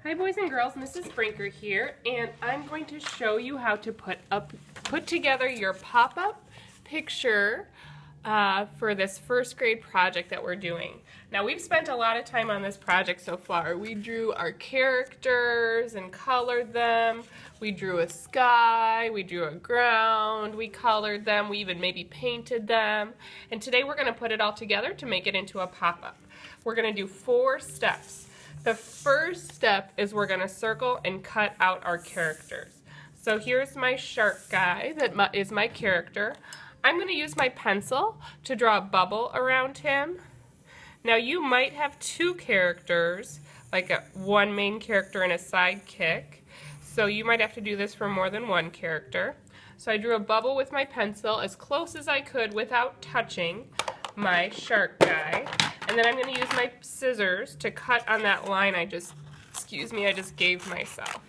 Hi boys and girls, Mrs. Brinker here, and I'm going to show you how to put together your pop-up picture for this first grade project that we're doing. Now we've spent a lot of time on this project so far. We drew our characters and colored them. We drew a sky, we drew a ground, we colored them, we even maybe painted them. And today we're going to put it all together to make it into a pop-up. We're going to do 4 steps. The first step is we're going to circle and cut out our characters. So here's my shark guy that is my character. I'm going to use my pencil to draw a bubble around him. Now you might have 2 characters, like one main character and a sidekick. So you might have to do this for more than one character. So I drew a bubble with my pencil as close as I could without touching my shark guy. And then I'm going to use my scissors to cut on that line I just gave myself.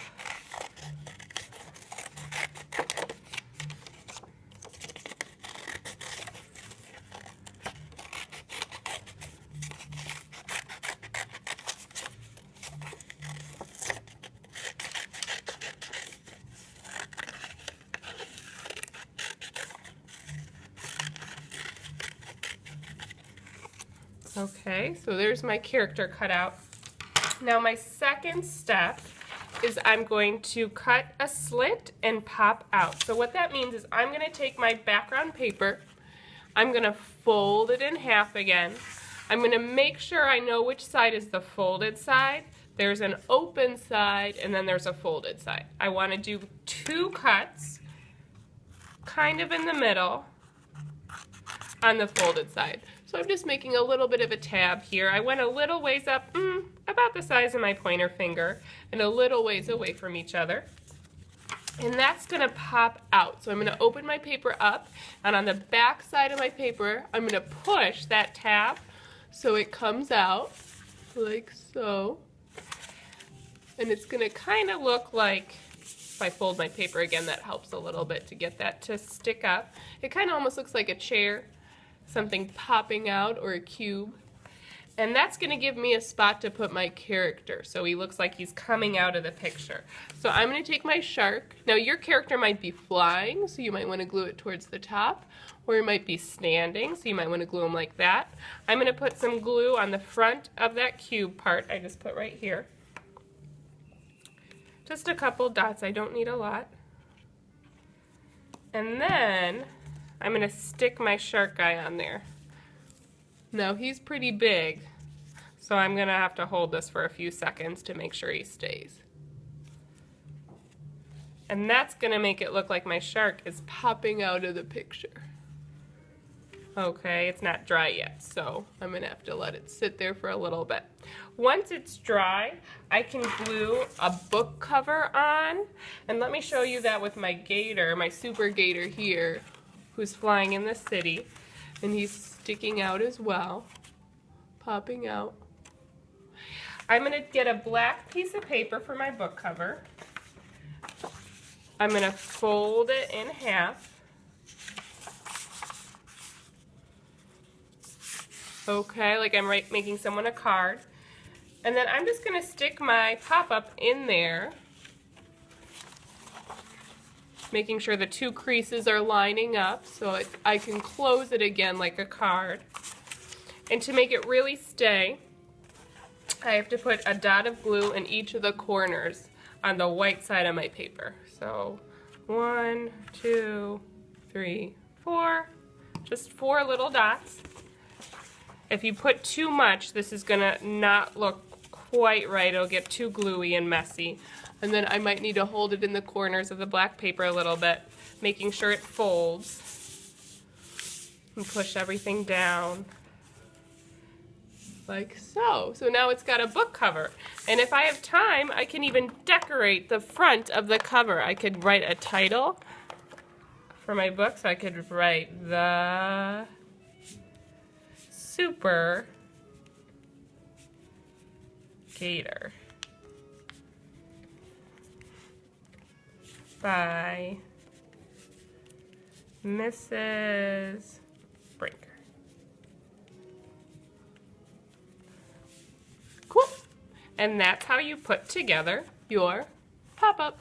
Okay, so there's my character cut out. Now my second step is I'm going to cut a slit and pop out. So what that means is I'm going to take my background paper, I'm going to fold it in half again. I'm going to make sure I know which side is the folded side. There's an open side and then there's a folded side. I want to do 2 cuts kind of in the middle on the folded side. So I'm just making a little bit of a tab here. I went a little ways up, about the size of my pointer finger, and a little ways away from each other. And that's going to pop out. So I'm going to open my paper up, and on the back side of my paper, I'm going to push that tab so it comes out like so. And it's going to kind of look like, if I fold my paper again, that helps a little bit to get that to stick up. It kind of almost looks like a chair, something popping out, or a cube. And that's going to give me a spot to put my character, so he looks like he's coming out of the picture. So I'm going to take my shark. Now your character might be flying, so you might want to glue it towards the top, or he might be standing, so you might want to glue him like that. I'm going to put some glue on the front of that cube part I just put right here. Just a couple dots, I don't need a lot. And then I'm going to stick my shark guy on there. Now he's pretty big, so I'm going to have to hold this for a few seconds to make sure he stays. And that's going to make it look like my shark is popping out of the picture. Okay, it's not dry yet, so I'm going to have to let it sit there for a little bit. Once it's dry, I can glue a book cover on. And let me show you that with my gator, my super gator here, who's flying in the city, and he's sticking out as well, popping out. I'm going to get a black piece of paper for my book cover. I'm going to fold it in half. Okay, like I'm making someone a card. And then I'm just going to stick my pop-up in there, making sure the 2 creases are lining up so I can close it again like a card. And to make it really stay, I have to put a dot of glue in each of the corners on the white side of my paper. So 1, 2, 3, 4, just 4 little dots. If you put too much, this is going to not look quite right. It'll get too gluey and messy. And then I might need to hold it in the corners of the black paper a little bit, making sure it folds. And push everything down. Like so. So now it's got a book cover. And if I have time, I can even decorate the front of the cover. I could write a title for my book. So I could write The Super Gator by Mrs. Brinker. Cool. And that's how you put together your pop-up.